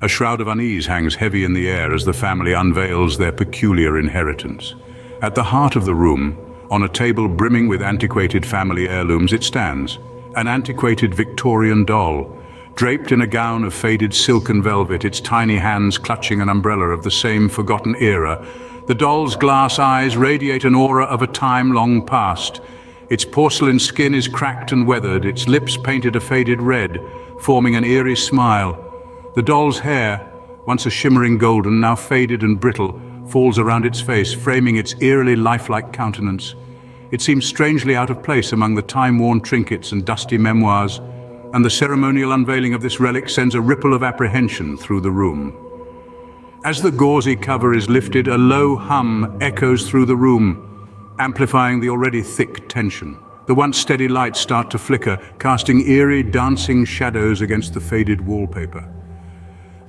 A shroud of unease hangs heavy in the air as the family unveils their peculiar inheritance. At the heart of the room, on a table brimming with antiquated family heirlooms, it stands, an antiquated Victorian doll, draped in a gown of faded silk and velvet, its tiny hands clutching an umbrella of the same forgotten era. The doll's glass eyes radiate an aura of a time long past. Its porcelain skin is cracked and weathered, its lips painted a faded red, forming an eerie smile. The doll's hair, once a shimmering golden, now faded and brittle, falls around its face, framing its eerily lifelike countenance. It seems strangely out of place among the time-worn trinkets and dusty memoirs, and the ceremonial unveiling of this relic sends a ripple of apprehension through the room. As the gauzy cover is lifted, a low hum echoes through the room, amplifying the already thick tension. The once steady lights start to flicker, casting eerie, dancing shadows against the faded wallpaper.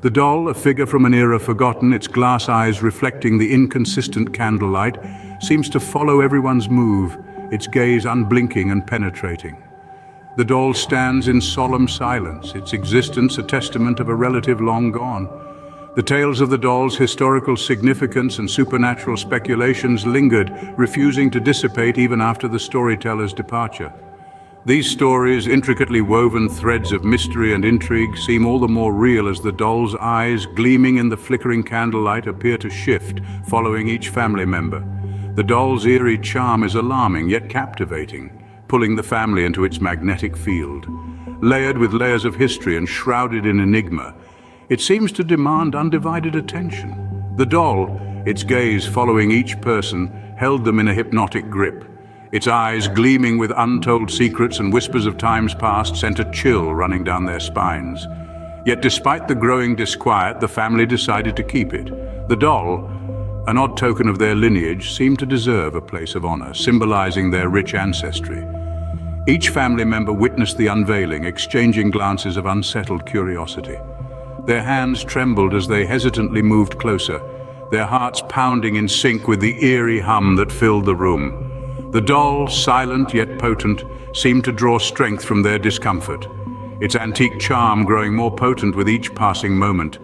The doll, a figure from an era forgotten, its glass eyes reflecting the inconsistent candlelight, seems to follow everyone's move, its gaze unblinking and penetrating. The doll stands in solemn silence, its existence a testament of a relative long gone. The tales of the doll's historical significance and supernatural speculations lingered, refusing to dissipate even after the storyteller's departure. These stories, intricately woven threads of mystery and intrigue, seem all the more real as the doll's eyes, gleaming in the flickering candlelight, appear to shift, following each family member. The doll's eerie charm is alarming, yet captivating, pulling the family into its magnetic field. Layered with layers of history and shrouded in enigma, it seems to demand undivided attention. The doll, its gaze following each person, held them in a hypnotic grip. Its eyes, gleaming with untold secrets and whispers of times past, sent a chill running down their spines. Yet despite the growing disquiet, the family decided to keep it. The doll, an odd token of their lineage, seemed to deserve a place of honor, symbolizing their rich ancestry. Each family member witnessed the unveiling, exchanging glances of unsettled curiosity. Their hands trembled as they hesitantly moved closer, their hearts pounding in sync with the eerie hum that filled the room. The doll, silent yet potent, seemed to draw strength from their discomfort, its antique charm growing more potent with each passing moment.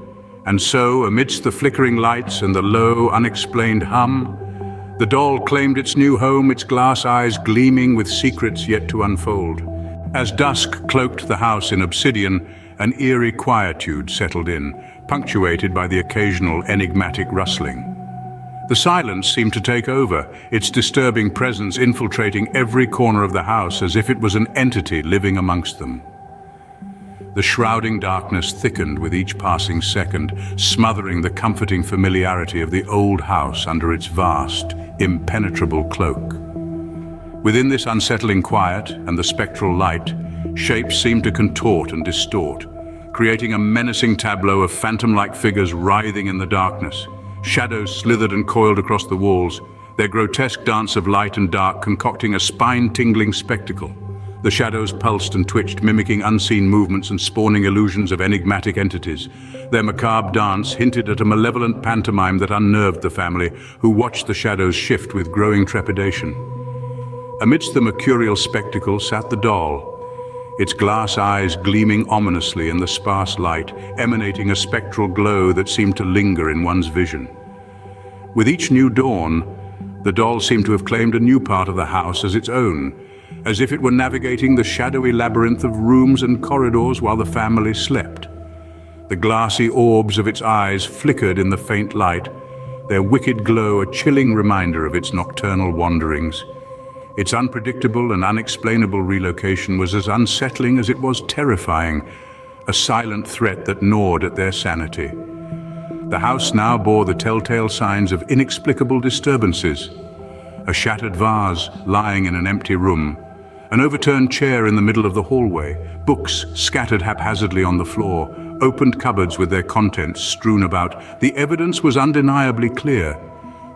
And so, amidst the flickering lights and the low, unexplained hum, the doll claimed its new home, its glass eyes gleaming with secrets yet to unfold. As dusk cloaked the house in obsidian, an eerie quietude settled in, punctuated by the occasional enigmatic rustling. The silence seemed to take over, its disturbing presence infiltrating every corner of the house as if it was an entity living amongst them. The shrouding darkness thickened with each passing second, smothering the comforting familiarity of the old house under its vast, impenetrable cloak. Within this unsettling quiet and the spectral light, shapes seemed to contort and distort, creating a menacing tableau of phantom-like figures writhing in the darkness. Shadows slithered and coiled across the walls, their grotesque dance of light and dark concocting a spine-tingling spectacle. The shadows pulsed and twitched, mimicking unseen movements and spawning illusions of enigmatic entities. Their macabre dance hinted at a malevolent pantomime that unnerved the family, who watched the shadows shift with growing trepidation. Amidst the mercurial spectacle sat the doll, its glass eyes gleaming ominously in the sparse light, emanating a spectral glow that seemed to linger in one's vision. With each new dawn, the doll seemed to have claimed a new part of the house as its own, as if it were navigating the shadowy labyrinth of rooms and corridors while the family slept. The glassy orbs of its eyes flickered in the faint light, their wicked glow a chilling reminder of its nocturnal wanderings. Its unpredictable and unexplainable relocation was as unsettling as it was terrifying, a silent threat that gnawed at their sanity. The house now bore the telltale signs of inexplicable disturbances. A shattered vase lying in an empty room, an overturned chair in the middle of the hallway, books scattered haphazardly on the floor, opened cupboards with their contents strewn about. The evidence was undeniably clear.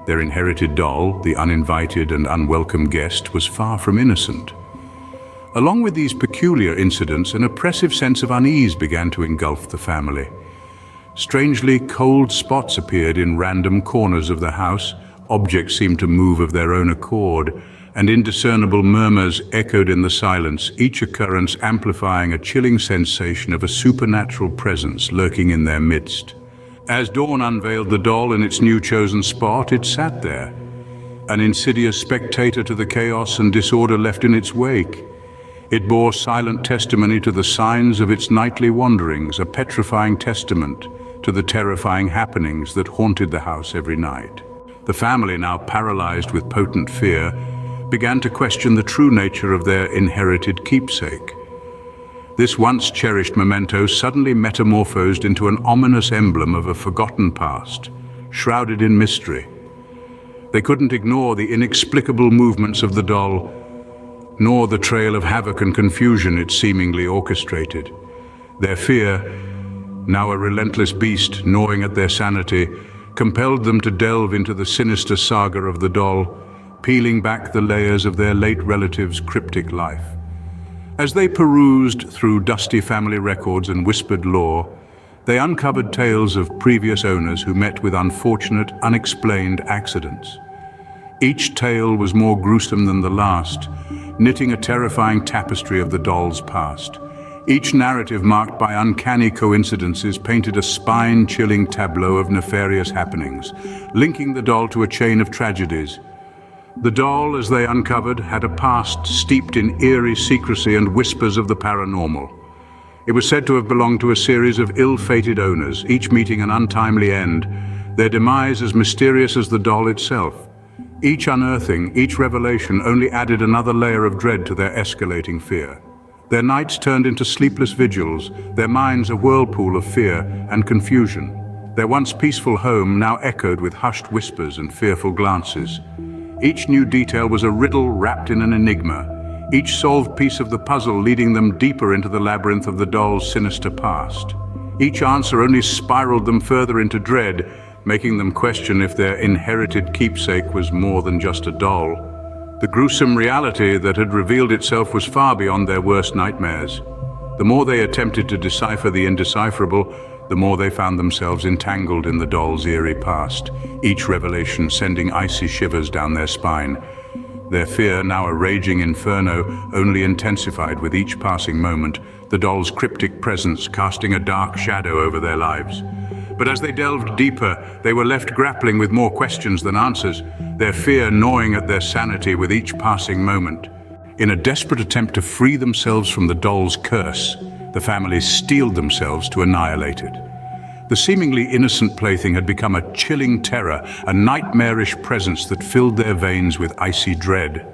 Their inherited doll, the uninvited and unwelcome guest, was far from innocent. Along with these peculiar incidents, an oppressive sense of unease began to engulf the family. Strangely, cold spots appeared in random corners of the house. Objects seemed to move of their own accord, and indiscernible murmurs echoed in the silence, each occurrence amplifying a chilling sensation of a supernatural presence lurking in their midst. As dawn unveiled the doll in its new chosen spot, it sat there, an insidious spectator to the chaos and disorder left in its wake. It bore silent testimony to the signs of its nightly wanderings, a petrifying testament to the terrifying happenings that haunted the house every night. The family, now paralyzed with potent fear, began to question the true nature of their inherited keepsake. This once cherished memento suddenly metamorphosed into an ominous emblem of a forgotten past, shrouded in mystery. They couldn't ignore the inexplicable movements of the doll, nor the trail of havoc and confusion it seemingly orchestrated. Their fear, now a relentless beast gnawing at their sanity, compelled them to delve into the sinister saga of the doll, peeling back the layers of their late relative's cryptic life. As they perused through dusty family records and whispered lore, they uncovered tales of previous owners who met with unfortunate, unexplained accidents. Each tale was more gruesome than the last, knitting a terrifying tapestry of the doll's past. Each narrative, marked by uncanny coincidences, painted a spine-chilling tableau of nefarious happenings, linking the doll to a chain of tragedies. The doll, as they uncovered, had a past steeped in eerie secrecy and whispers of the paranormal. It was said to have belonged to a series of ill-fated owners, each meeting an untimely end, their demise as mysterious as the doll itself. Each unearthing, each revelation only added another layer of dread to their escalating fear. Their nights turned into sleepless vigils, their minds a whirlpool of fear and confusion. Their once peaceful home now echoed with hushed whispers and fearful glances. Each new detail was a riddle wrapped in an enigma, each solved piece of the puzzle leading them deeper into the labyrinth of the doll's sinister past. Each answer only spiraled them further into dread, making them question if their inherited keepsake was more than just a doll. The gruesome reality that had revealed itself was far beyond their worst nightmares. The more they attempted to decipher the indecipherable, the more they found themselves entangled in the doll's eerie past, each revelation sending icy shivers down their spine. Their fear, now a raging inferno, only intensified with each passing moment, the doll's cryptic presence casting a dark shadow over their lives. But as they delved deeper, they were left grappling with more questions than answers, their fear gnawing at their sanity with each passing moment. In a desperate attempt to free themselves from the doll's curse, the family steeled themselves to annihilate it. The seemingly innocent plaything had become a chilling terror, a nightmarish presence that filled their veins with icy dread.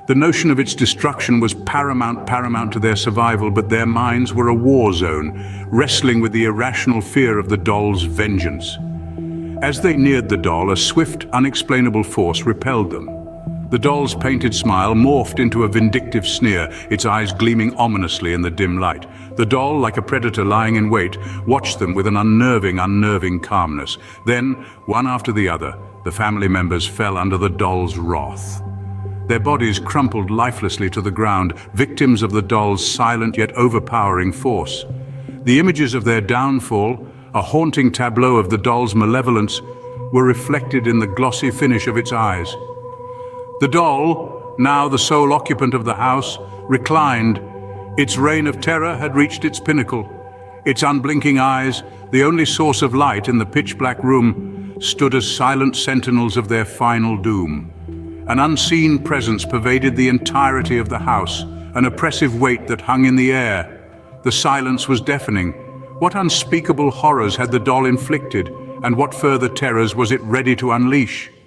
The notion of its destruction was paramount to their survival, but their minds were a war zone, wrestling with the irrational fear of the doll's vengeance. As they neared the doll, a swift, unexplainable force repelled them. The doll's painted smile morphed into a vindictive sneer, its eyes gleaming ominously in the dim light. The doll, like a predator lying in wait, watched them with an unnerving calmness. Then, one after the other, the family members fell under the doll's wrath. Their bodies crumpled lifelessly to the ground, victims of the doll's silent yet overpowering force. The images of their downfall, a haunting tableau of the doll's malevolence, were reflected in the glossy finish of its eyes. The doll, now the sole occupant of the house, reclined. Its reign of terror had reached its pinnacle. Its unblinking eyes, the only source of light in the pitch-black room, stood as silent sentinels of their final doom. An unseen presence pervaded the entirety of the house, an oppressive weight that hung in the air. The silence was deafening. What unspeakable horrors had the doll inflicted, and what further terrors was it ready to unleash?